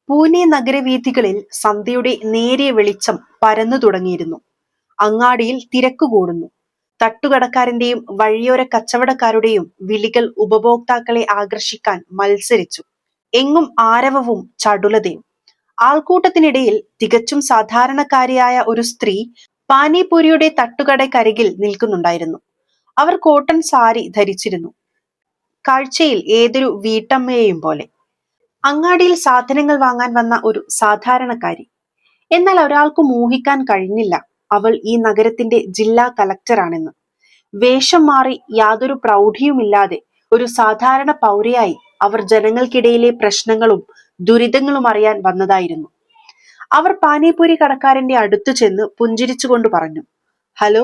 പൂനെ നഗരവീഥികളിൽ സന്ധ്യയുടെ നേരിയ വെളിച്ചം പരന്നു തുടങ്ങിയിരുന്നു. അങ്ങാടിയിൽ തിരക്കുകൂടുന്നു. തട്ടുകടക്കാരന്റെയും വഴിയോര കച്ചവടക്കാരുടെയും വിളികൾ ഉപഭോക്താക്കളെ ആകർഷിക്കാൻ മത്സരിച്ചു. എങ്ങും ആരവവും ചടുലതയും. ആൾക്കൂട്ടത്തിനിടയിൽ തികച്ചും സാധാരണക്കാരിയായ ഒരു സ്ത്രീ പാനിപൂരിയുടെ തട്ടുകടക്കരികിൽ നിൽക്കുന്നുണ്ടായിരുന്നു. അവർ കോട്ടൺ സാരി ധരിച്ചിരുന്നു, കാഴ്ചയിൽ ഏതൊരു വീട്ടമ്മയെയും പോലെ. അങ്ങാടിയിൽ സാധനങ്ങൾ വാങ്ങാൻ വന്ന ഒരു സാധാരണക്കാരി. എന്നാൽ ഒരാൾക്കും ഊഹിക്കാൻ കഴിഞ്ഞില്ല അവൾ ഈ നഗരത്തിന്റെ ജില്ലാ കലക്ടറാണെന്ന്. വേഷം മാറി യാതൊരു പ്രൗഢിയുമില്ലാതെ ഒരു സാധാരണ പൗരയായി അവർ ജനങ്ങൾക്കിടയിലെ പ്രശ്നങ്ങളും ദുരിതങ്ങളും അറിയാൻ വന്നതായിരുന്നു. അവർ പാനിപൂരി കടക്കാരന്റെ അടുത്തു ചെന്ന് പുഞ്ചിരിച്ചുകൊണ്ട് പറഞ്ഞു, "ഹലോ,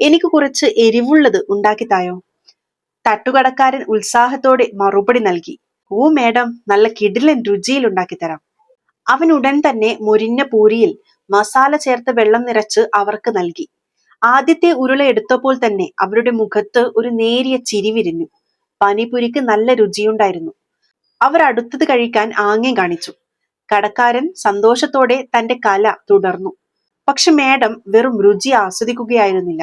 എനിക്ക് കുറച്ച് എരിവുള്ളത് ഉണ്ടാക്കിത്തായോ?" തട്ടുകടക്കാരൻ ഉത്സാഹത്തോടെ മറുപടി നൽകി, "ഓ മേഡം, നല്ല കിടിലൻ രുചിയിൽ ഉണ്ടാക്കിത്തരാം." അവൻ ഉടൻ തന്നെ മൊരിഞ്ഞ പൂരിയിൽ മസാല ചേർത്ത് വെള്ളം നിറച്ച് അവർക്ക് നൽകി. ആദ്യത്തെ ഉരുള എടുത്തപ്പോൾ തന്നെ അവരുടെ മുഖത്ത് ഒരു നേരിയ ചിരി വിരിഞ്ഞു. പാനിപൂരിക്ക് നല്ല രുചിയുണ്ടായിരുന്നു. അവർ അടുത്തത് കഴിക്കാൻ ആംഗ്യം കാണിച്ചു. കടക്കാരൻ സന്തോഷത്തോടെ തന്റെ കല തുടർന്നു. പക്ഷെ മേഡം വെറും രുചി ആസ്വദിക്കുകയായിരുന്നില്ല.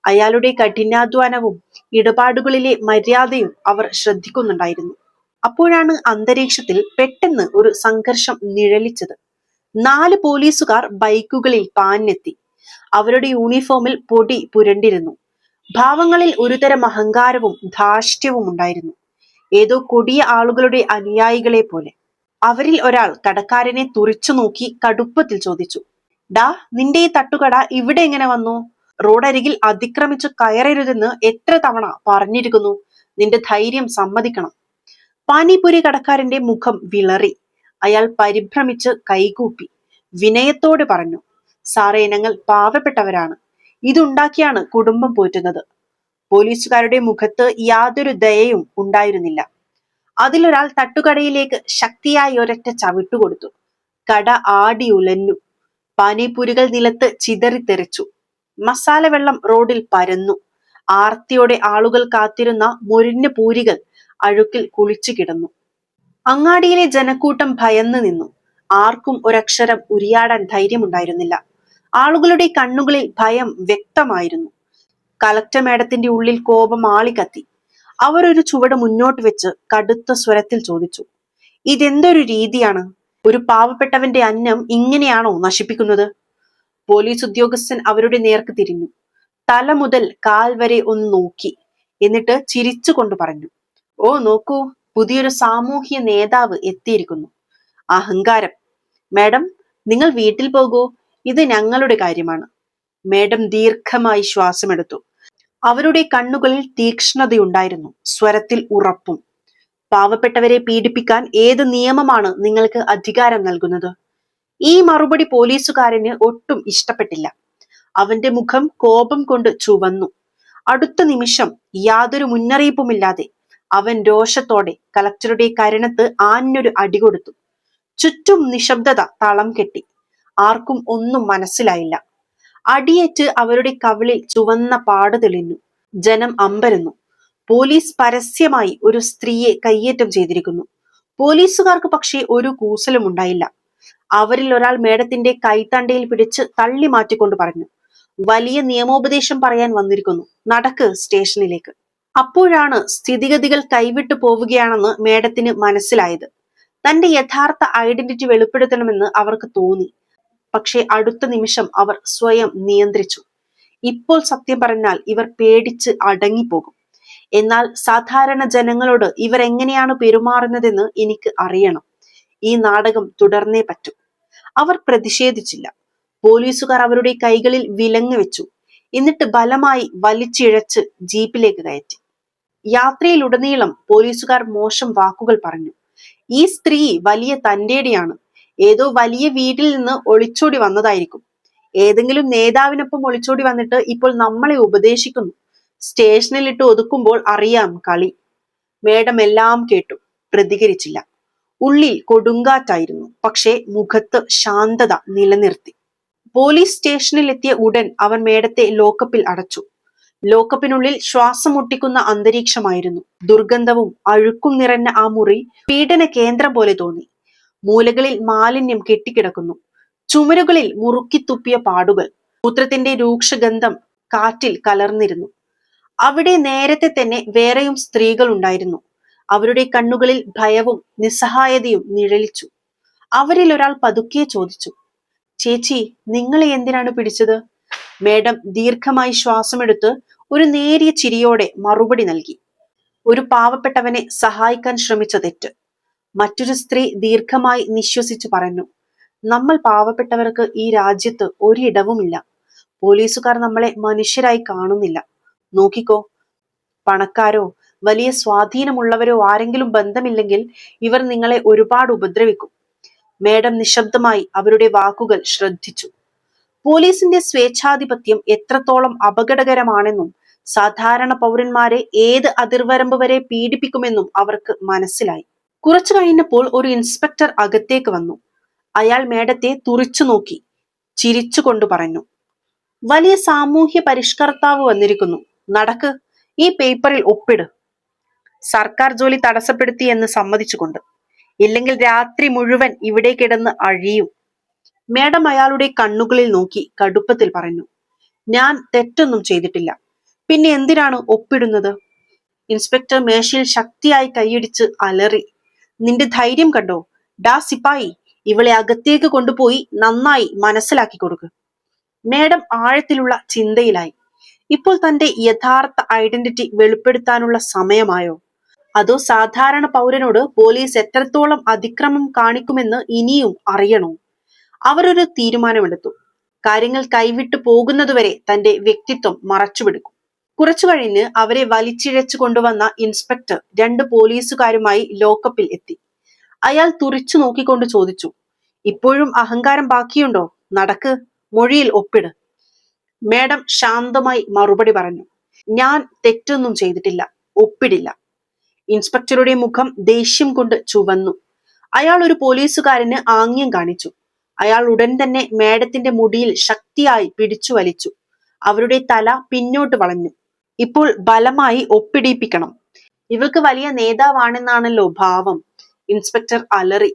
അയാളുടെ കഠിനാധ്വാനവും ഇടപാടുകളിലെ മര്യാദയും അവർ ശ്രദ്ധിക്കുന്നുണ്ടായിരുന്നു. അപ്പോഴാണ് അന്തരീക്ഷത്തിൽ പെട്ടെന്ന് ഒരു സംഘർഷം നിഴലിച്ചത്. 4 പോലീസുകാർ ബൈക്കുകളിൽ പാഞ്ഞെത്തി. അവരുടെ യൂണിഫോമിൽ പൊടി പുരണ്ടിരുന്നു. ഭാവങ്ങളിൽ ഒരുതരം അഹങ്കാരവും ധാർഷ്ട്യവും ഉണ്ടായിരുന്നു, ഏതോ കൊടിയ ആളുകളുടെ അനുയായികളെ പോലെ. അവരിൽ ഒരാൾ കടക്കാരനെ തുറിച്ചു നോക്കി കടുപ്പത്തിൽ ചോദിച്ചു, "ഡാ, നിന്റെ ഈ തട്ടുകട ഇവിടെ എങ്ങനെ വന്നു? റോഡരികിൽ അതിക്രമിച്ചു കയറരുതെന്ന് എത്ര തവണ പറഞ്ഞിരിക്കുന്നു? നിന്റെ ധൈര്യം സമ്മതിക്കണം." പാനിപൂരി കടക്കാരന്റെ മുഖം വിളറി. അയാൾ പരിഭ്രമിച്ച് കൈകൂപ്പി വിനയത്തോടെ പറഞ്ഞു, "സാറേ, ഞങ്ങൾ പാവപ്പെട്ടവരാണ്. ഇതുണ്ടാക്കിയാണ് കുടുംബം പോറ്റുന്നത്." പോലീസുകാരുടെ മുഖത്ത് യാതൊരു ദയയും ഉണ്ടായിരുന്നില്ല. അതിലൊരാൾ തട്ടുകടയിലേക്ക് ശക്തിയായി ഒരൊറ്റ ചവിട്ടുകൊടുത്തു. കട ആടി ഉലഞ്ഞു. പാനിപൂരികൾ നിലത്ത് ചിതറിത്തെറിച്ചു. മസാല വെള്ളം റോഡിൽ പരന്നു. ആർത്തിയോടെ ആളുകൾ കാത്തിരുന്ന മൊരിഞ്ഞ പൂരികൾ അഴുക്കിൽ കുളിച്ചു കിടന്നു. അങ്ങാടിയിലെ ജനക്കൂട്ടം ഭയന്നു നിന്നു. ആർക്കും ഒരക്ഷരം ഉരിയാടാൻ ധൈര്യമുണ്ടായിരുന്നില്ല. ആളുകളുടെ കണ്ണുകളിൽ ഭയം വ്യക്തമായിരുന്നു. കലക്ടർ മേഡത്തിന്റെ ഉള്ളിൽ കോപം ആളിക്കത്തി. അവർ ഒരു ചുവട് മുന്നോട്ട് വെച്ച് കടുത്ത സ്വരത്തിൽ ചോദിച്ചു, "ഇതെന്തൊരു രീതിയാണ്? ഒരു പാവപ്പെട്ടവന്റെ അന്നം ഇങ്ങനെയാണോ നശിപ്പിക്കുന്നത്?" പോലീസ് ഉദ്യോഗസ്ഥൻ അവരുടെ നേർക്ക് തിരിഞ്ഞു. തല മുതൽ കാൽ വരെ ഒന്ന് നോക്കി. എന്നിട്ട് ചിരിച്ചുകൊണ്ട് പറഞ്ഞു, "ഓ നോക്കൂ, പുതിയൊരു സാമൂഹ്യ നേതാവ് എത്തിയിരിക്കുന്നു. അഹങ്കാരം. മേഡം, നിങ്ങൾ വീട്ടിൽ പോകൂ. ഇത് ഞങ്ങളുടെ കാര്യമാണ്." മേഡം ദീർഘമായി ശ്വാസമെടുത്തു. അവരുടെ കണ്ണുകളിൽ തീക്ഷ്ണതയുണ്ടായിരുന്നു, സ്വരത്തിൽ ഉറപ്പും. "പാവപ്പെട്ടവരെ പീഡിപ്പിക്കാൻ ഏത് നിയമമാണ് നിങ്ങൾക്ക് അധികാരം നൽകുന്നത്?" ഈ മറുപടി പോലീസുകാരന് ഒട്ടും ഇഷ്ടപ്പെട്ടില്ല. അവന്റെ മുഖം കോപം കൊണ്ട് ചുവന്നു. അടുത്ത നിമിഷം യാതൊരു മുന്നറിയിപ്പുമില്ലാതെ അവൻ രോഷത്തോടെ കലക്ടറുടെ കരണത്ത് ആഞ്ഞൊരു അടി കൊടുത്തു. ചുറ്റും നിശബ്ദത തളം കെട്ടി. ആർക്കും ഒന്നും മനസ്സിലായില്ല. അടിയേറ്റ് അവരുടെ കവിളിൽ ചുവന്ന പാട് തെളിഞ്ഞു. ജനം അമ്പരന്നു. പോലീസ് പരസ്യമായി ഒരു സ്ത്രീയെ കയ്യേറ്റം ചെയ്തിരിക്കുന്നു. പോലീസുകാർക്ക് പക്ഷേ ഒരു കൂസലും ഉണ്ടായില്ല. അവരിൽ ഒരാൾ മേഡത്തിന്റെ കൈത്തണ്ടയിൽ പിടിച്ച് തള്ളി മാറ്റിക്കൊണ്ട് പറഞ്ഞു, "വലിയ നിയമോപദേശം പറയാൻ വന്നിരിക്കുന്നു. നടക്ക് സ്റ്റേഷനിലേക്ക്." അപ്പോഴാണ് സ്ഥിതിഗതികൾ കൈവിട്ടു പോവുകയാണെന്ന് മേഡത്തിന് മനസ്സിലായത്. തന്റെ യഥാർത്ഥ ഐഡന്റിറ്റി വെളിപ്പെടുത്തണമെന്ന് അവർക്ക് തോന്നി. പക്ഷേ അടുത്ത നിമിഷം അവർ സ്വയം നിയന്ത്രിച്ചു. ഇപ്പോൾ സത്യം പറഞ്ഞാൽ ഇവർ പേടിച്ച് അടങ്ങിപ്പോകും. എന്നാൽ സാധാരണ ജനങ്ങളോട് ഇവർ എങ്ങനെയാണ് പെരുമാറുന്നതെന്ന് എനിക്ക് അറിയണം. ഈ നാടകം തുടർന്നേ പറ്റൂ. അവർ പ്രതിഷേധിച്ചില്ല. പോലീസുകാർ അവരുടെ കൈകളിൽ വിലങ്ങ് വെച്ചു. എന്നിട്ട് ബലമായി വലിച്ചിഴച്ച് ജീപ്പിലേക്ക് കയറ്റി. യാത്രയിലുടനീളം പോലീസുകാർ മോശം വാക്കുകൾ പറഞ്ഞു. ഈ സ്ത്രീ വലിയ തന്റേടിയാണ്. ഏതോ വലിയ വീട്ടിൽ നിന്ന് ഒളിച്ചോടി വന്നതായിരിക്കും. ഏതെങ്കിലും നേതാവിനൊപ്പം ഒളിച്ചോടി വന്നിട്ട് ഇപ്പോൾ നമ്മളെ ഉപദേശിക്കുന്നു. സ്റ്റേഷനിലിട്ട് ഒതുക്കുമ്പോൾ അറിയാം കളി. മേഡം എല്ലാം കേട്ടു, പ്രതികരിച്ചില്ല. ഉള്ളിൽ കൊടുങ്കാറ്റായിരുന്നു, പക്ഷേ മുഖത്ത് ശാന്തത നിലനിർത്തി. പോലീസ് സ്റ്റേഷനിലെത്തിയ ഉടൻ അവൻ മേഡത്തെ ലോക്കപ്പിൽ അടച്ചു. ലോക്കപ്പിനുള്ളിൽ ശ്വാസം മുട്ടിക്കുന്ന അന്തരീക്ഷമായിരുന്നു. ദുർഗന്ധവും അഴുക്കും നിറഞ്ഞ ആ മുറി പീഡന കേന്ദ്രം പോലെ തോന്നി. മൂലകളിൽ മാലിന്യം കെട്ടിക്കിടക്കുന്നു. ചുമരുകളിൽ മുറുക്കി തുപ്പിയ പാടുകൾ. മൂത്രത്തിന്റെ രൂക്ഷഗന്ധം കാറ്റിൽ കലർന്നിരുന്നു. അവിടെ നേരത്തെ തന്നെ വേറെയും സ്ത്രീകൾ ഉണ്ടായിരുന്നു. അവരുടെ കണ്ണുകളിൽ ഭയവും നിസ്സഹായതയും നിഴലിച്ചു. അവരിൽ ഒരാൾ പതുക്കെ ചോദിച്ചു, ചേച്ചി, നിങ്ങളെ എന്തിനാണ് പിടിച്ചത്? മേഡം ദീർഘമായി ശ്വാസമെടുത്ത് ഒരു നേരിയ ചിരിയോടെ മറുപടി നൽകി. ഒരു പാവപ്പെട്ടവനെ സഹായിക്കാൻ ശ്രമിച്ച തെറ്റ്. മറ്റൊരു സ്ത്രീ ദീർഘമായി നിശ്വസിച്ചു പറഞ്ഞു, നമ്മൾ പാവപ്പെട്ടവർക്ക് ഈ രാജ്യത്ത് ഒരിടവുമില്ല. പോലീസുകാർ നമ്മളെ മനുഷ്യരായി കാണുന്നില്ല. നോക്കിക്കോ, പണക്കാരോ വലിയ സ്വാധീനമുള്ളവരോ ആരെങ്കിലും ബന്ധമില്ലെങ്കിൽ ഇവർ നിങ്ങളെ ഒരുപാട് ഉപദ്രവിക്കും. മേഡം നിശബ്ദമായി അവരുടെ വാക്കുകൾ ശ്രദ്ധിച്ചു. പോലീസിന്റെ സ്വേച്ഛാധിപത്യം എത്രത്തോളം അപകടകരമാണെന്നും സാധാരണ പൗരന്മാരെ ഏത് അതിർവരമ്പ് വരെ പീഡിപ്പിക്കുമെന്നും അവർക്ക് മനസ്സിലായി. കുറച്ചു കഴിഞ്ഞപ്പോൾ ഒരു ഇൻസ്പെക്ടർ അകത്തേക്ക് വന്നു. അയാൾ മേഡത്തെ തുറിച്ചു നോക്കി ചിരിച്ചുകൊണ്ട് പറഞ്ഞു, വലിയ സാമൂഹ്യ പരിഷ്കർത്താവ് വന്നിരിക്കുന്നു. നടക്ക്, ഈ പേപ്പറിൽ ഒപ്പിട്. സർക്കാർ ജോലി തടസ്സപ്പെടുത്തി എന്ന് സമ്മതിച്ചുകൊണ്ട്. ഇല്ലെങ്കിൽ രാത്രി മുഴുവൻ ഇവിടെ കിടന്ന് അഴിയും. മേഡം അയാളുടെ കണ്ണുകളിൽ നോക്കി കടുപ്പത്തിൽ പറഞ്ഞു, ഞാൻ തെറ്റൊന്നും ചെയ്തിട്ടില്ല. പിന്നെ എന്തിനാണ് ഒപ്പിടുന്നത്? ഇൻസ്പെക്ടർ മേശയിൽ ശക്തിയായി കൈയിടിച്ച് അലറി, നിന്റെ ധൈര്യം കണ്ടോ? ഡാ സിപ്പായി, ഇവളെ അകത്തേക്ക് കൊണ്ടുപോയി നന്നായി മനസ്സിലാക്കി കൊടുക്ക്. മേഡം ആഴത്തിലുള്ള ചിന്തയിലായി. ഇപ്പോൾ തന്റെ യഥാർത്ഥ ഐഡന്റിറ്റി വെളിപ്പെടുത്താനുള്ള സമയമായോ? അതോ സാധാരണ പൗരനോട് പോലീസ് എത്രത്തോളം അതിക്രമം കാണിക്കുമെന്ന് ഇനിയും അറിയണോ? അവരൊരു തീരുമാനമെടുത്തു. കാര്യങ്ങൾ കൈവിട്ടു പോകുന്നതുവരെ തന്റെ വ്യക്തിത്വം മറച്ചുപിടിക്കും. കുറച്ചു കഴിഞ്ഞ് അവരെ വലിച്ചിഴച്ചു കൊണ്ടുവന്ന ഇൻസ്പെക്ടർ 2 പോലീസുകാരുമായി ലോക്കപ്പിൽ എത്തി. അയാൾ തുറിച്ചു നോക്കിക്കൊണ്ട് ചോദിച്ചു, ഇപ്പോഴും അഹങ്കാരം ബാക്കിയുണ്ടോ? നടക്ക്, മൊഴിയിൽ ഒപ്പിട്. മേഡം ശാന്തമായി മറുപടി പറഞ്ഞു, ഞാൻ തെറ്റൊന്നും ചെയ്തിട്ടില്ല, ഒപ്പിടില്ല. ഇൻസ്പെക്ടറുടെ മുഖം ദേഷ്യം കൊണ്ട് ചുവന്നു. അയാൾ ഒരു പോലീസുകാരന് ആംഗ്യം കാണിച്ചു. അയാൾ ഉടൻ തന്നെ മേഡത്തിന്റെ മുടിയിൽ ശക്തിയായി പിടിച്ചു വലിച്ചു. അവരുടെ തല പിന്നോട്ട് വളഞ്ഞു. ഇപ്പോൾ ബലമായി ഒപ്പിടിപ്പിക്കണം. ഇവൾക്ക് വലിയ നേതാവാണെന്നാണല്ലോ ഭാവം. ഇൻസ്പെക്ടർ അലറി.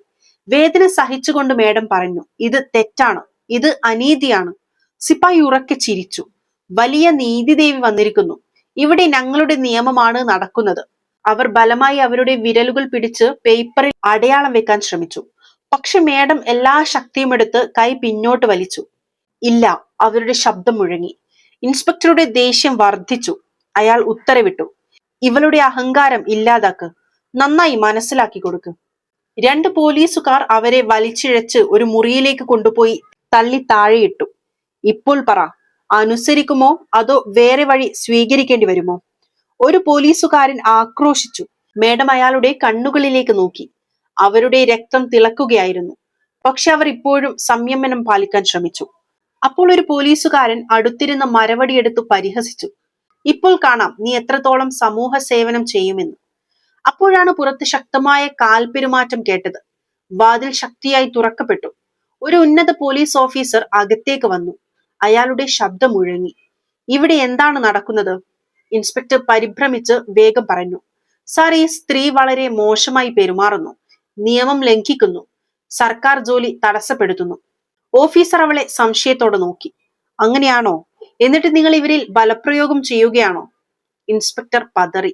വേദന സഹിച്ചുകൊണ്ട് മേഡം പറഞ്ഞു, ഇത് തെറ്റാണ്, ഇത് അനീതിയാണ്. സിപ്പായി ഉറക്കെ ചിരിച്ചു. വലിയ നീതിദേവി വന്നിരിക്കുന്നു. ഇവിടെ ഞങ്ങളുടെ നിയമമാണ് നടക്കുന്നത്. അവർ ബലമായി അവരുടെ വിരലുകൾ പിടിച്ച് പേപ്പറിൽ അടയാളം വെക്കാൻ ശ്രമിച്ചു. പക്ഷെ മേഡം എല്ലാ ശക്തിയും എടുത്ത് കൈ പിന്നോട്ട് വലിച്ചു. ഇല്ല, അവരുടെ ശബ്ദം മുഴങ്ങി. ഇൻസ്പെക്ടറുടെ ദേഷ്യം വർദ്ധിച്ചു. അയാൾ ഉത്തരവിട്ടു, ഇവളുടെ അഹങ്കാരം ഇല്ലാതാക്ക്, നന്നായി മനസ്സിലാക്കി കൊടുക്ക്. 2 പോലീസുകാർ അവരെ വലിച്ചിഴച്ച് ഒരു മുറിയിലേക്ക് കൊണ്ടുപോയി തള്ളി താഴെയിട്ടു. ഇപ്പോൾ പറ, അനുസരിക്കുമോ അതോ വേറെ വഴി സ്വീകരിക്കേണ്ടി വരുമോ? ഒരു പോലീസുകാരൻ ആക്രോശിച്ചു. മേഡം അയാളുടെ കണ്ണുകളിലേക്ക് നോക്കി. അവരുടെ രക്തം തിളക്കുകയായിരുന്നു. പക്ഷെ അവർ ഇപ്പോഴും സംയമനം പാലിക്കാൻ ശ്രമിച്ചു. അപ്പോൾ ഒരു പോലീസുകാരൻ അടുത്തിരുന്ന മരവടിയെടുത്തു പരിഹസിച്ചു, ഇപ്പോൾ കാണാം നീ എത്രത്തോളം സമൂഹ സേവനം ചെയ്യുമെന്ന്. അപ്പോഴാണ് പുറത്ത് ശക്തമായ കാൽപെരുമാറ്റം കേട്ടത്. വാതിൽ ശക്തിയായി തുറക്കപ്പെട്ടു. ഒരു ഉന്നത പോലീസ് ഓഫീസർ അകത്തേക്ക് വന്നു. അയാളുടെ ശബ്ദം മുഴങ്ങി, ഇവിടെ എന്താണ് നടക്കുന്നത്? ഇൻസ്പെക്ടർ പരിഭ്രമിച്ച് വേഗം പറഞ്ഞു, സാർ, ഈ സ്ത്രീ വളരെ മോശമായി പെരുമാറുന്നു, നിയമം ലംഘിക്കുന്നു, സർക്കാർ ജോലി തടസ്സപ്പെടുത്തുന്നു. ഓഫീസർ അവളെ സംശയത്തോടെ നോക്കി. അങ്ങനെയാണോ? എന്നിട്ട് നിങ്ങൾ ഇവരിൽ ബലപ്രയോഗം ചെയ്യുകയാണോ? ഇൻസ്പെക്ടർ പതറി.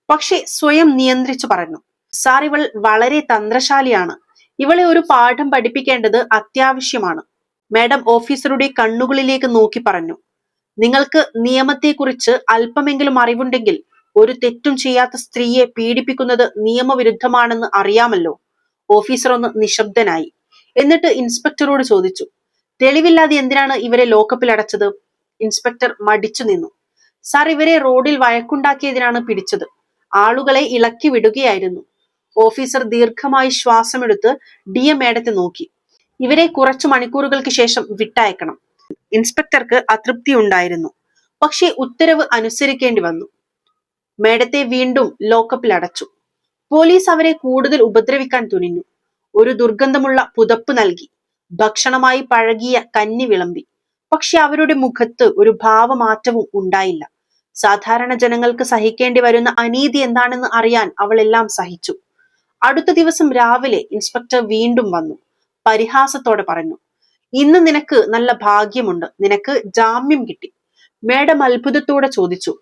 പക്ഷെ സ്വയം നിയന്ത്രിച്ചു പറഞ്ഞു, സാർ, ഇവൾ വളരെ തന്ത്രശാലിയാണ്. ഇവളെ ഒരു പാഠം പഠിപ്പിക്കേണ്ടത് അത്യാവശ്യമാണ്. മാഡം ഓഫീസറുടെ കണ്ണുകളിലേക്ക് നോക്കി പറഞ്ഞു, നിങ്ങൾക്ക് നിയമത്തെക്കുറിച്ച് അല്പമെങ്കിലും അറിവുണ്ടെങ്കിൽ ഒരു തെറ്റും ചെയ്യാത്ത സ്ത്രീയെ പീഡിപ്പിക്കുന്നത് നിയമവിരുദ്ധമാണെന്ന് അറിയാമല്ലോ. ഓഫീസർ ഒന്ന് നിശബ്ദനായി. എന്നിട്ട് ഇൻസ്പെക്ടറോട് ചോദിച്ചു, തെളിവില്ലാതെ എന്തിനാണ് ഇവരെ ലോക്കപ്പിൽ അടച്ചത്? ഇൻസ്പെക്ടർ മടിച്ചു നിന്നു. സാർ, ഇവരെ റോഡിൽ വഴക്കുണ്ടാക്കിയതിനാണ് പിടിച്ചത്. ആളുകളെ ഇളക്കി വിടുകയായിരുന്നു. ഓഫീസർ ദീർഘമായി ശ്വാസമെടുത്ത് DM മേഡത്തെ നോക്കി. ഇവരെ കുറച്ചു മണിക്കൂറുകൾക്ക് ശേഷം വിട്ടയക്കണം. ഇൻസ്പെക്ടർക്ക് അതൃപ്തി ഉണ്ടായിരുന്നു. പക്ഷേ ഉത്തരവ് അനുസരിക്കേണ്ടി വന്നു. മേഡത്തെ വീണ്ടും ലോക്കപ്പിൽ അടച്ചു. പോലീസ് അവരെ കൂടുതൽ ഉപദ്രവിക്കാൻ തുനിഞ്ഞു. ഒരു ദുർഗന്ധമുള്ള പുതപ്പ് നൽകി. ഭക്ഷണമായി പഴകിയ കഞ്ഞി വിളമ്പി. പക്ഷെ അവരുടെ മുഖത്ത് ഒരു ഭാവമാറ്റവും ഉണ്ടായില്ല. സാധാരണ ജനങ്ങൾക്ക് സഹിക്കേണ്ടി വരുന്ന അനീതി എന്താണെന്ന് അറിയാൻ അവളെല്ലാം സഹിച്ചു. അടുത്ത ദിവസം രാവിലെ ഇൻസ്പെക്ടർ വീണ്ടും വന്നു. പരിഹാസത്തോടെ പറഞ്ഞു, ഇന്ന് നിനക്ക് നല്ല ഭാഗ്യമുണ്ട്, നിനക്ക് ജാമ്യം കിട്ടി. മേഡം അത്ഭുതത്തോടെ ചോദിച്ചു,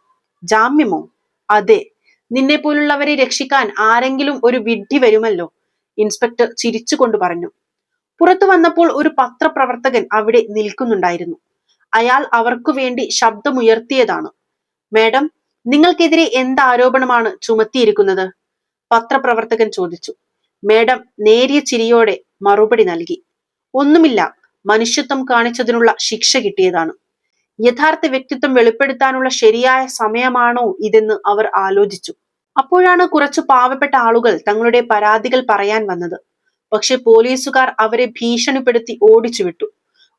ജാമ്യമോ? അതെ, നിന്നെ പോലുള്ളവരെ രക്ഷിക്കാൻ ആരെങ്കിലും ഒരു വിഡ്ഢി വരുമല്ലോ, ഇൻസ്പെക്ടർ ചിരിച്ചുകൊണ്ട് പറഞ്ഞു. പുറത്തു വന്നപ്പോൾ ഒരു പത്രപ്രവർത്തകൻ അവിടെ നിൽക്കുന്നുണ്ടായിരുന്നു. അയാൾ അവർക്കു വേണ്ടി ശബ്ദമുയർത്തിയതാണ്. മേഡം, നിങ്ങൾക്കെതിരെ എന്ത് ആരോപണമാണ് ചുമത്തിയിരിക്കുന്നത്? പത്രപ്രവർത്തകൻ ചോദിച്ചു. മേഡം നേരിയ ചിരിയോടെ മറുപടി നൽകി, ഒന്നുമില്ല, മനുഷ്യത്വം കാണിച്ചതിനുള്ള ശിക്ഷ കിട്ടിയതാണ്. യഥാർത്ഥ വ്യക്തിത്വം വെളിപ്പെടുത്താനുള്ള ശരിയായ സമയമാണോ ഇതെന്ന് അവർ ആലോചിച്ചു. അപ്പോഴാണ് കുറച്ചു പാവപ്പെട്ട ആളുകൾ തങ്ങളുടെ പരാതികൾ പറയാൻ വന്നത്. പക്ഷെ പോലീസുകാർ അവരെ ഭീഷണിപ്പെടുത്തി ഓടിച്ചു വിട്ടു.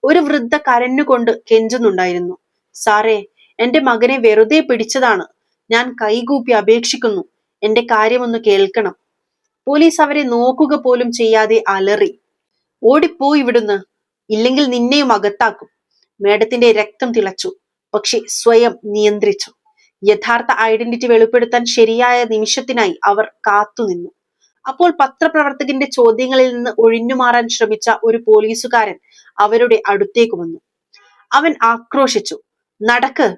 ഒരു വൃദ്ധ കരഞ്ഞുകൊണ്ട് കെഞ്ചുന്നുണ്ടായിരുന്നു, സാറേ, എന്റെ മകനെ വെറുതെ പിടിച്ചതാണ്, ഞാൻ കൈകൂപ്പി അപേക്ഷിക്കുന്നു, എന്റെ കാര്യമൊന്ന് കേൾക്കണം. പോലീസ് അവരെ നോക്കുക പോലും ചെയ്യാതെ അലറി, ഓടിപ്പോയി ഇവിടുന്ന്, ഇല്ലെങ്കിൽ നിന്നെയും അകത്താക്കും. മേഡത്തിന്റെ രക്തം തിളച്ചു, പക്ഷെ സ്വയം നിയന്ത്രിച്ചു. യഥാർത്ഥ ഐഡന്റിറ്റി വെളിപ്പെടുത്താൻ ശരിയായ നിമിഷത്തിനായി അവർ കാത്തുനിന്നു. അപ്പോൾ പത്രപ്രവർത്തകന്റെ ചോദ്യങ്ങളിൽ നിന്ന് ഒഴിഞ്ഞുമാറാൻ ശ്രമിച്ച ഒരു പോലീസുകാരൻ അവരുടെ അടുത്തേക്ക് വന്നു. അവൻ ആക്രോശിച്ചു, നടക്ക്,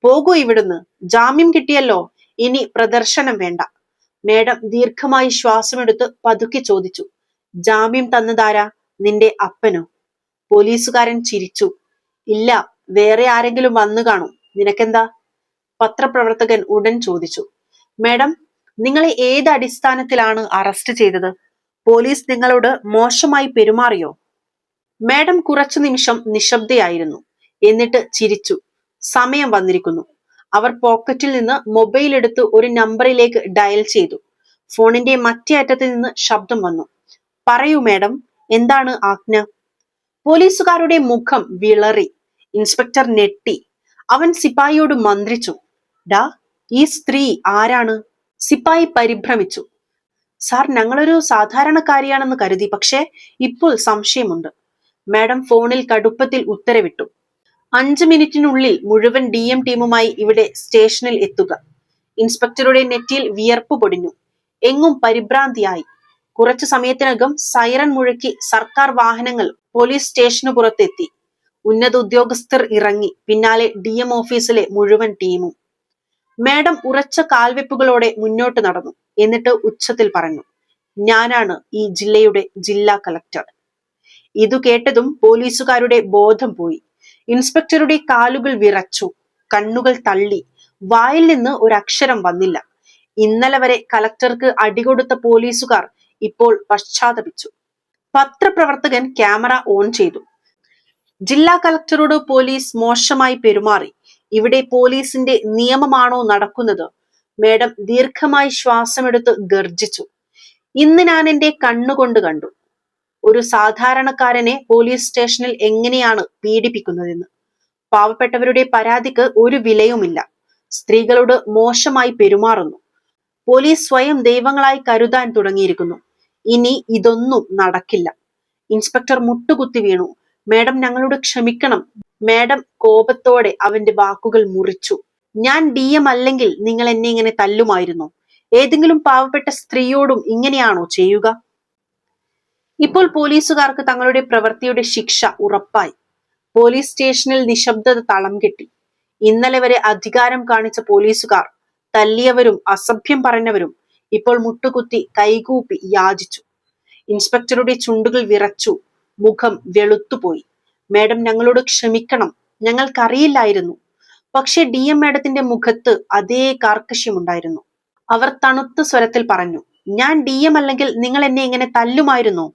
പോകൂ ഇവിടുന്ന്, ജാമ്യം കിട്ടിയല്ലോ, ഇനി പ്രദർശനം വേണ്ട. മേഡം ദീർഘമായി ശ്വാസമെടുത്ത് പതുക്കെ ചോദിച്ചു, ജാമ്യം തന്നതാരാ? നിന്റെ അപ്പനോ? പോലീസുകാരൻ ചിരിച്ചു, ഇല്ല, വേറെ ആരെങ്കിലും വന്നു കാണും, നിനക്കെന്താ? പത്രപ്രവർത്തകൻ ഉടൻ ചോദിച്ചു, മേഡം, നിങ്ങളെ ഏത് അടിസ്ഥാനത്തിലാണ് അറസ്റ്റ് ചെയ്തത്? പോലീസ് നിങ്ങളോട് മോശമായി പെരുമാറിയോ? മേഡം കുറച്ചു നിമിഷം നിശബ്ദയായിരുന്നു. എന്നിട്ട് ചിരിച്ചു, സമയം വന്നിരിക്കുന്നു. അവർ പോക്കറ്റിൽ നിന്ന് മൊബൈൽ എടുത്ത് ഒരു നമ്പറിലേക്ക് ഡയൽ ചെയ്തു. ഫോണിന്റെ മറ്റേ അറ്റത്ത് നിന്ന് ശബ്ദം വന്നു, പറയൂ മേഡം, എന്താണ് ആജ്ഞ? പോലീസുകാരുടെ മുഖം വിളറി. ഇൻസ്പെക്ടർ ഞെട്ടി. അവൻ സിപ്പായിയോട് മന്ത്രിച്ചു, ഡാ, ഈ സ്ത്രീ ആരാണ്? സിപ്പായി പരിഭ്രമിച്ചു. സാർ, ഞങ്ങളൊരു സാധാരണക്കാരിയാണെന്ന് കരുതി, പക്ഷേ ഇപ്പോൾ സംശയമുണ്ട്. മാഡം ഫോണിൽ കടുപ്പത്തിൽ ഉത്തരവിട്ടു. 5 മിനിറ്റിനുള്ളിൽ മുഴുവൻ DM ടീമുമായി ഇവിടെ സ്റ്റേഷനിൽ എത്തുക. ഇൻസ്പെക്ടറുടെ നെറ്റിയിൽ വിയർപ്പ് പൊടിഞ്ഞു. എങ്ങും പരിഭ്രാന്തിയായി. കുറച്ചു സമയത്തിനകം സൈറൺ മുഴക്കി സർക്കാർ വാഹനങ്ങൾ പോലീസ് സ്റ്റേഷന് പുറത്തെത്തി. ഉന്നത ഉദ്യോഗസ്ഥർ ഇറങ്ങി, പിന്നാലെ DM ഓഫീസിലെ മുഴുവൻ ടീമും. മാഡം ഉറച്ച കാൽവെപ്പുകളോടെ മുന്നോട്ട് നടന്നു. എന്നിട്ട് ഉച്ചത്തിൽ പറഞ്ഞു, ഞാനാണ് ഈ ജില്ലയുടെ ജില്ലാ കളക്ടർ. ഇതു കേട്ടതും പോലീസുകാരുടെ ബോധം പോയി. ഇൻസ്പെക്ടറുടെ കാലുകൾ വിറച്ചു, കണ്ണുകൾ തള്ളി, വായിൽ നിന്ന് ഒരക്ഷരം വന്നില്ല. ഇന്നലെ വരെ കളക്ടർക്ക് അടികൊടുത്ത പോലീസുകാർ ഇപ്പോൾ പശ്ചാത്തപിച്ചു. പത്രപ്രവർത്തകൻ ക്യാമറ ഓൺ ചെയ്തു. ജില്ലാ കളക്ടറോട് പോലീസ് മോശമായി പെരുമാറി. ഇവിടെ പോലീസിന്റെ നിയമമാണോ നടക്കുന്നത്? മേഡം ദീർഘമായി ശ്വാസമെടുത്ത് ഗർജിച്ചു. ഇന്ന് ഞാൻ എന്റെ കണ്ണുകൊണ്ട് കണ്ടു ഒരു സാധാരണക്കാരനെ പോലീസ് സ്റ്റേഷനിൽ എങ്ങനെയാണ് പീഡിപ്പിക്കുന്നതെന്ന്. പാവപ്പെട്ടവരുടെ പരാതിക്ക് ഒരു വിലയുമില്ല. സ്ത്രീകളോട് മോശമായി പെരുമാറുന്നു. പോലീസ് സ്വയം ദൈവങ്ങളായി കരുതാൻ തുടങ്ങിയിരിക്കുന്നു. ഇനി ഇതൊന്നും നടക്കില്ല. ഇൻസ്പെക്ടർ മുട്ടുകുത്തി വീണു. മേഡം, ഞങ്ങളോട് ക്ഷമിക്കണം. മേഡം കോപത്തോടെ അവന്റെ വാക്കുകൾ മുറിച്ചു. ഞാൻ DM അല്ലെങ്കിൽ നിങ്ങൾ എന്നെ ഇങ്ങനെ തല്ലുമായിരുന്നു. ഏതെങ്കിലും പാവപ്പെട്ട സ്ത്രീയോടും ഇങ്ങനെയാണോ ചെയ്യുക? ഇപ്പോൾ പോലീസുകാർക്ക് തങ്ങളുടെ പ്രവൃത്തിയുടെ ശിക്ഷ ഉറപ്പായി. പോലീസ് സ്റ്റേഷനിൽ നിശബ്ദത തളം കെട്ടി. ഇന്നലെ വരെ അധികാരം കാണിച്ച പോലീസുകാർ, തല്ലിയവരും അസഭ്യം പറഞ്ഞവരും ഇപ്പോൾ മുട്ടുകുത്തി കൈകൂപ്പി യാചിച്ചു. ഇൻസ്പെക്ടറുടെ ചുണ്ടുകൾ വിറച്ചു, മുഖം വെളുത്തുപോയി. മേഡം, ഞങ്ങളോട് ക്ഷമിക്കണം, ഞങ്ങൾക്കറിയില്ലായിരുന്നു. പക്ഷെ DM മേഡത്തിന്റെ മുഖത്ത് അതേ കാർക്കശ്യമുണ്ടായിരുന്നു. അവർ തണുത്ത സ്വരത്തിൽ പറഞ്ഞു, ഞാൻ DM അല്ലെങ്കിൽ നിങ്ങൾ എന്നെ ഇങ്ങനെ തല്ലുമായിരുന്നോ?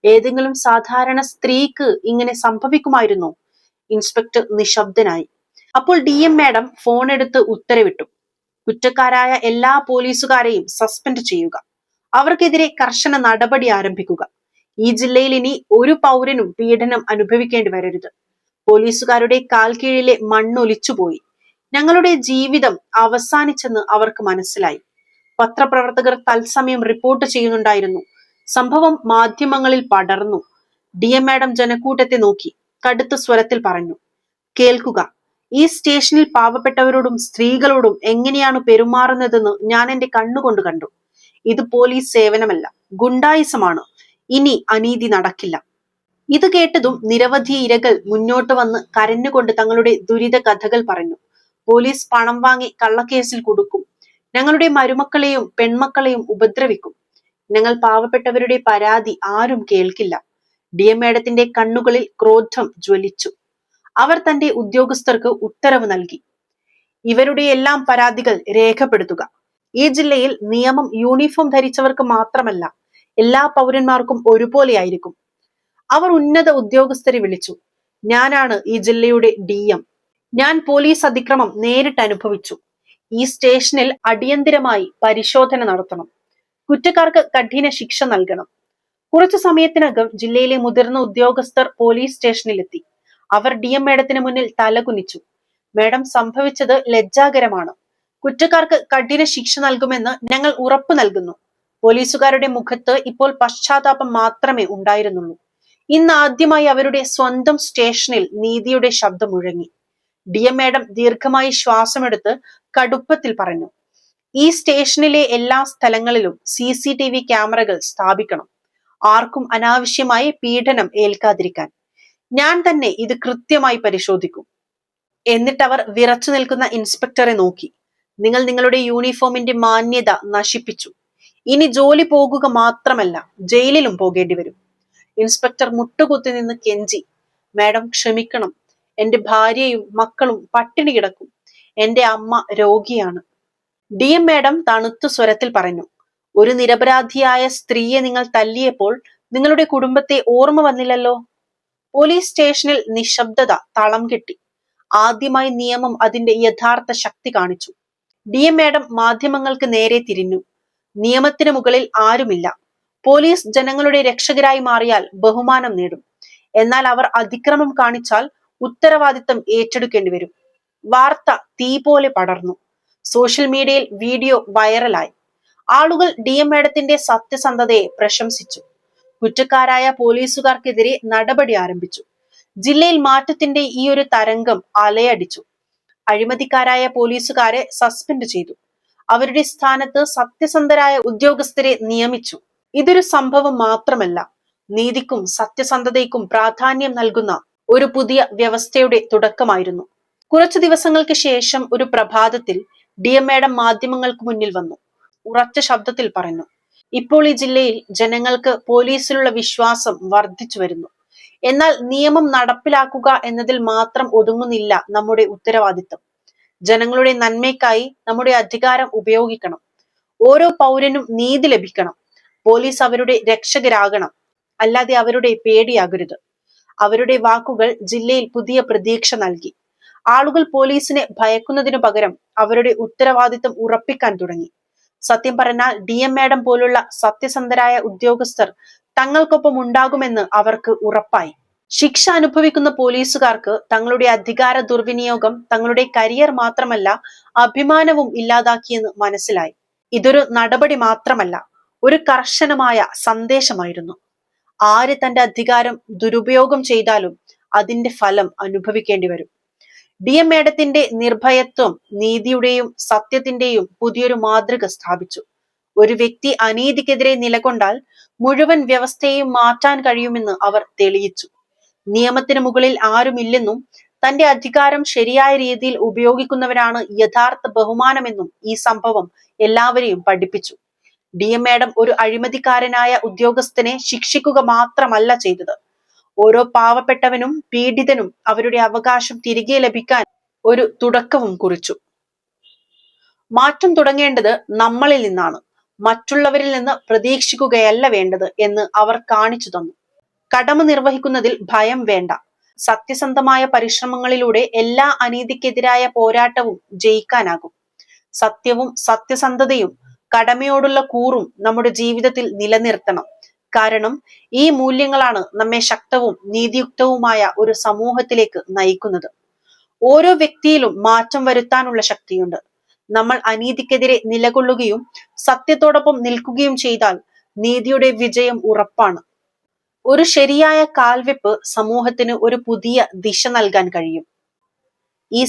ഏതെങ്കിലും സാധാരണ സ്ത്രീക്ക് ഇങ്ങനെ സംഭവിക്കുമായിരുന്നോ? ഇൻസ്പെക്ടർ നിശബ്ദനായി. അപ്പോൾ DM മേഡം ഫോൺ എടുത്ത് ഉത്തരവിട്ടു, കുറ്റക്കാരായ എല്ലാ പോലീസുകാരെയും സസ്പെൻഡ് ചെയ്യുക. അവർക്കെതിരെ കർശന നടപടി ആരംഭിക്കുക. ഈ ജില്ലയിൽ ഇനി ഒരു പൗരനും പീഡനം അനുഭവിക്കേണ്ടി വരരുത്. പോലീസുകാരുടെ കാൽ കീഴിലെ മണ്ണൊലിച്ചുപോയി. ഞങ്ങളുടെ ജീവിതം അവസാനിച്ചെന്ന് അവർക്ക് മനസ്സിലായി. പത്രപ്രവർത്തകർ തത്സമയം റിപ്പോർട്ട് ചെയ്യുന്നുണ്ടായിരുന്നു. സംഭവം മാധ്യമങ്ങളിൽ പടർന്നു. DM മേഡം ജനക്കൂട്ടത്തെ നോക്കി കടുത്ത സ്വരത്തിൽ പറഞ്ഞു, കേൾക്കുക, ഈ സ്റ്റേഷനിൽ പാവപ്പെട്ടവരോടും സ്ത്രീകളോടും എങ്ങനെയാണ് പെരുമാറുന്നതെന്ന് ഞാൻ എന്റെ കണ്ണുകൊണ്ട് കണ്ടു. ഇത് പോലീസ് സേവനമല്ല, ഗുണ്ടായിസമാണ്. ഇനി അനീതി നടക്കില്ല. ഇത് കേട്ടതും നിരവധി ഇരകൾ മുന്നോട്ട് വന്ന് കരഞ്ഞുകൊണ്ട് തങ്ങളുടെ ദുരിത കഥകൾ പറഞ്ഞു. പോലീസ് പണം വാങ്ങി കള്ളക്കേസിൽ കുടുക്കും, ഞങ്ങളുടെ മരുമക്കളെയും പെൺമക്കളെയും ഉപദ്രവിക്കും, ഞങ്ങൾ പാവപ്പെട്ടവരുടെ പരാതി ആരും കേൾക്കില്ല. DM മേഡത്തിന്റെ കണ്ണുകളിൽ ക്രോധം ജ്വലിച്ചു. അവർ തന്റെ ഉദ്യോഗസ്ഥർക്ക് ഉത്തരവ് നൽകി. ഇവരുടെ എല്ലാം പരാതികൾ രേഖപ്പെടുത്തുക. ഈ ജില്ലയിൽ നിയമം യൂണിഫോം ധരിച്ചവർക്ക് മാത്രമല്ല, എല്ലാ പൗരന്മാർക്കും ഒരുപോലെയായിരിക്കും. അവർ ഉന്നത ഉദ്യോഗസ്ഥരെ വിളിച്ചു. ഞാനാണ് ഈ ജില്ലയുടെ DM. ഞാൻ പോലീസ് അതിക്രമം നേരിട്ട് അനുഭവിച്ചു. ഈ സ്റ്റേഷനിൽ അടിയന്തിരമായി പരിശോധന നടത്തണം. കുറ്റക്കാർക്ക് കഠിന ശിക്ഷ നൽകണം. കുറച്ചു സമയത്തിനകം ജില്ലയിലെ മുതിർന്ന ഉദ്യോഗസ്ഥർ പോലീസ് സ്റ്റേഷനിലെത്തി. അവർ DM മേഡത്തിന് മുന്നിൽ തലകുനിച്ചു. മേഡം, സംഭവിച്ചത് ലജ്ജാകരമാണ്. കുറ്റക്കാർക്ക് കഠിന ശിക്ഷ നൽകുമെന്ന് ഞങ്ങൾ ഉറപ്പു നൽകുന്നു. പോലീസുകാരുടെ മുഖത്ത് ഇപ്പോൾ പശ്ചാത്താപം മാത്രമേ ഉണ്ടായിരുന്നുള്ളൂ. ഇന്ന് ആദ്യമായി അവരുടെ സ്വന്തം സ്റ്റേഷനിൽ നീതിയുടെ ശബ്ദം മുഴങ്ങി. DM മേഡം ദീർഘമായി ശ്വാസമെടുത്ത് കടുപ്പത്തിൽ പറഞ്ഞു. ഈ സ്റ്റേഷനിലെ എല്ലാ സ്ഥലങ്ങളിലും CCTV ക്യാമറകൾ സ്ഥാപിക്കണം. ആർക്കും അനാവശ്യമായി പീഡനം ഏൽക്കാതിരിക്കാൻ. ഞാൻ തന്നെ ഇത് കൃത്യമായി പരിശോധിക്കും. എന്നിട്ട് അവർ വിറച്ചു നിൽക്കുന്ന ഇൻസ്പെക്ടറെ നോക്കി. നിങ്ങൾ നിങ്ങളുടെ യൂണിഫോമിന്റെ മാന്യത നശിപ്പിച്ചു. ഇനി ജോലി പോകുക മാത്രമല്ല, ജയിലിലും പോകേണ്ടി വരും. ഇൻസ്പെക്ടർ മുട്ടുകുത്തി നിന്ന് കെഞ്ചി. മാഡം, ക്ഷമിക്കണം. എന്റെ ഭാര്യയും മക്കളും പട്ടിണി കിടക്കും. എന്റെ അമ്മ രോഗിയാണ്. DM മേഡം തണുത്ത സ്വരത്തിൽ പറഞ്ഞു. ഒരു നിരപരാധിയായ സ്ത്രീയെ നിങ്ങൾ തല്ലിയപ്പോൾ നിങ്ങളുടെ കുടുംബത്തെ ഓർമ്മ വന്നില്ലല്ലോ. പോലീസ് സ്റ്റേഷനിൽ നിശബ്ദത തളം കെട്ടി. ആദ്യമായി നിയമം അതിന്റെ യഥാർത്ഥ ശക്തി കാണിച്ചു. DM മേഡം മാധ്യമങ്ങൾക്ക് നേരെ തിരിഞ്ഞു. നിയമത്തിന് മുകളിൽ ആരുമില്ല. പോലീസ് ജനങ്ങളുടെ രക്ഷകരായി മാറിയാൽ ബഹുമാനം നേടും. എന്നാൽ അവർ അതിക്രമം കാണിച്ചാൽ ഉത്തരവാദിത്തം ഏറ്റെടുക്കേണ്ടി വരും. വാർത്ത തീ പോലെ പടർന്നു. സോഷ്യൽ മീഡിയയിൽ വീഡിയോ വൈറലായി. ആളുകൾ DM മേഡത്തിന്റെ സത്യസന്ധതയെ പ്രശംസിച്ചു. കുറ്റക്കാരായ പോലീസുകാർക്കെതിരെ നടപടി ആരംഭിച്ചു. ജില്ലയിൽ മാറ്റത്തിന്റെ ഈ ഒരു തരംഗം അലയടിച്ചു. അഴിമതിക്കാരായ പോലീസുകാരെ സസ്പെൻഡ് ചെയ്തു. അവരുടെ സ്ഥാനത്ത് സത്യസന്ധരായ ഉദ്യോഗസ്ഥരെ നിയമിച്ചു. ഇതൊരു സംഭവം മാത്രമല്ല, നീതിക്കും സത്യസന്ധതയ്ക്കും പ്രാധാന്യം നൽകുന്ന ഒരു പുതിയ വ്യവസ്ഥയുടെ തുടക്കമായിരുന്നു. കുറച്ചു ദിവസങ്ങൾക്ക് ശേഷം ഒരു പ്രഭാതത്തിൽ DM മേഡം മാധ്യമങ്ങൾക്ക് മുന്നിൽ വന്നു. ഉറച്ച ശബ്ദത്തിൽ പറഞ്ഞു. ഇപ്പോൾ ഈ ജില്ലയിൽ ജനങ്ങൾക്ക് പോലീസിലുള്ള വിശ്വാസം വർദ്ധിച്ചു വരുന്നു. എന്നാൽ നിയമം നടപ്പിലാക്കുക എന്നതിൽ മാത്രം ഒതുങ്ങുന്നില്ല നമ്മുടെ ഉത്തരവാദിത്തം. ജനങ്ങളുടെ നന്മയ്ക്കായി നമ്മുടെ അധികാരം ഉപയോഗിക്കണം. ഓരോ പൗരനും നീതി ലഭിക്കണം. പോലീസ് അവരുടെ രക്ഷകരാകണം, അല്ലാതെ അവരുടെ പേടിയാകരുത്. അവരുടെ വാക്കുകൾ ജില്ലയിൽ പുതിയ പ്രതീക്ഷ നൽകി. ആളുകൾ പോലീസിനെ ഭയക്കുന്നതിനു പകരം അവരുടെ ഉത്തരവാദിത്തം ഉറപ്പിക്കാൻ തുടങ്ങി. സത്യം പറഞ്ഞാൽ DM മേഡം പോലുള്ള സത്യസന്ധരായ ഉദ്യോഗസ്ഥർ തങ്ങൾക്കൊപ്പം ഉണ്ടാകുമെന്ന് അവർക്ക് ഉറപ്പായി. ശിക്ഷ അനുഭവിക്കുന്ന പോലീസുകാർക്ക് തങ്ങളുടെ അധികാര ദുർവിനിയോഗം തങ്ങളുടെ കരിയർ മാത്രമല്ല, അഭിമാനവും ഇല്ലാതാക്കിയെന്ന് മനസ്സിലായി. ഇതൊരു നടപടി മാത്രമല്ല, ഒരു കർശനമായ സന്ദേശമായിരുന്നു. ആര് തന്റെ അധികാരം ദുരുപയോഗം ചെയ്താലും അതിന്റെ ഫലം അനുഭവിക്കേണ്ടി വരും. DM മേഡത്തിന്റെ നിർഭയത്വം നീതിയുടെയും സത്യത്തിന്റെയും പുതിയൊരു മാതൃക സ്ഥാപിച്ചു. ഒരു വ്യക്തി അനീതിക്കെതിരെ നിലകൊണ്ടാൽ മുഴുവൻ വ്യവസ്ഥയെയും മാറ്റാൻ കഴിയുമെന്ന് അവർ തെളിയിച്ചു. നിയമത്തിന് മുകളിൽ ആരുമില്ലെന്നും തന്റെ അധികാരം ശരിയായ രീതിയിൽ ഉപയോഗിക്കുന്നവരാണ് യഥാർത്ഥ ബഹുമാനമെന്നും ഈ സംഭവം എല്ലാവരെയും പഠിപ്പിച്ചു. DM മേഡം ഒരു അഴിമതിക്കാരനായ ഉദ്യോഗസ്ഥനെ ശിക്ഷിക്കുക മാത്രമല്ല ചെയ്തത്, ഓരോ പാവപ്പെട്ടവനും പീഡിതനും അവരുടെ അവകാശം തിരികെ ലഭിക്കാൻ ഒരു തുടക്കവും കുറിച്ചു. മാറ്റം തുടങ്ങേണ്ടത് നമ്മളിൽ നിന്നാണ്, മറ്റുള്ളവരിൽ നിന്ന് പ്രതീക്ഷിക്കുകയല്ല വേണ്ടത് എന്ന് അവർ കാണിച്ചു തന്നു. കടമ നിർവഹിക്കുന്നതിൽ ഭയം വേണ്ട. സത്യസന്ധമായ പരിശ്രമങ്ങളിലൂടെ എല്ലാ അനീതിക്കെതിരായ പോരാട്ടവും ജയിക്കാനാകും. സത്യവും സത്യസന്ധതയും കടമയോടുള്ള കൂറും നമ്മുടെ ജീവിതത്തിൽ നിലനിർത്തണം. കാരണം ഈ മൂല്യങ്ങളാണ് നമ്മെ ശക്തവും നീതിയുക്തവുമായ ഒരു സമൂഹത്തിലേക്ക് നയിക്കുന്നത്. ഓരോ വ്യക്തിയിലും മാറ്റം വരുത്താനുള്ള ശക്തിയുണ്ട്. നമ്മൾ അനീതിക്കെതിരെ നിലകൊള്ളുകയും സത്യത്തോടൊപ്പം നിൽക്കുകയും ചെയ്താൽ നീതിയുടെ വിജയം ഉറപ്പാണ്. ഒരു ശരിയായ കാൽവെപ്പ് സമൂഹത്തിന് ഒരു പുതിയ ദിശ നൽകാൻ കഴിയും. ഈ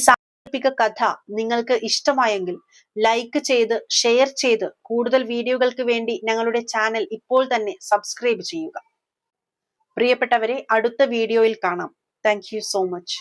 കഥ നിങ്ങൾക്ക് ഇഷ്ടമായെങ്കിൽ ലൈക്ക് ചെയ്ത് ഷെയർ ചെയ്ത് കൂടുതൽ വീഡിയോകൾക്ക് വേണ്ടി ഞങ്ങളുടെ ചാനൽ ഇപ്പോൾ തന്നെ സബ്സ്ക്രൈബ് ചെയ്യുക. പ്രിയപ്പെട്ടവരെ, അടുത്ത വീഡിയോയിൽ കാണാം. Thank you so much.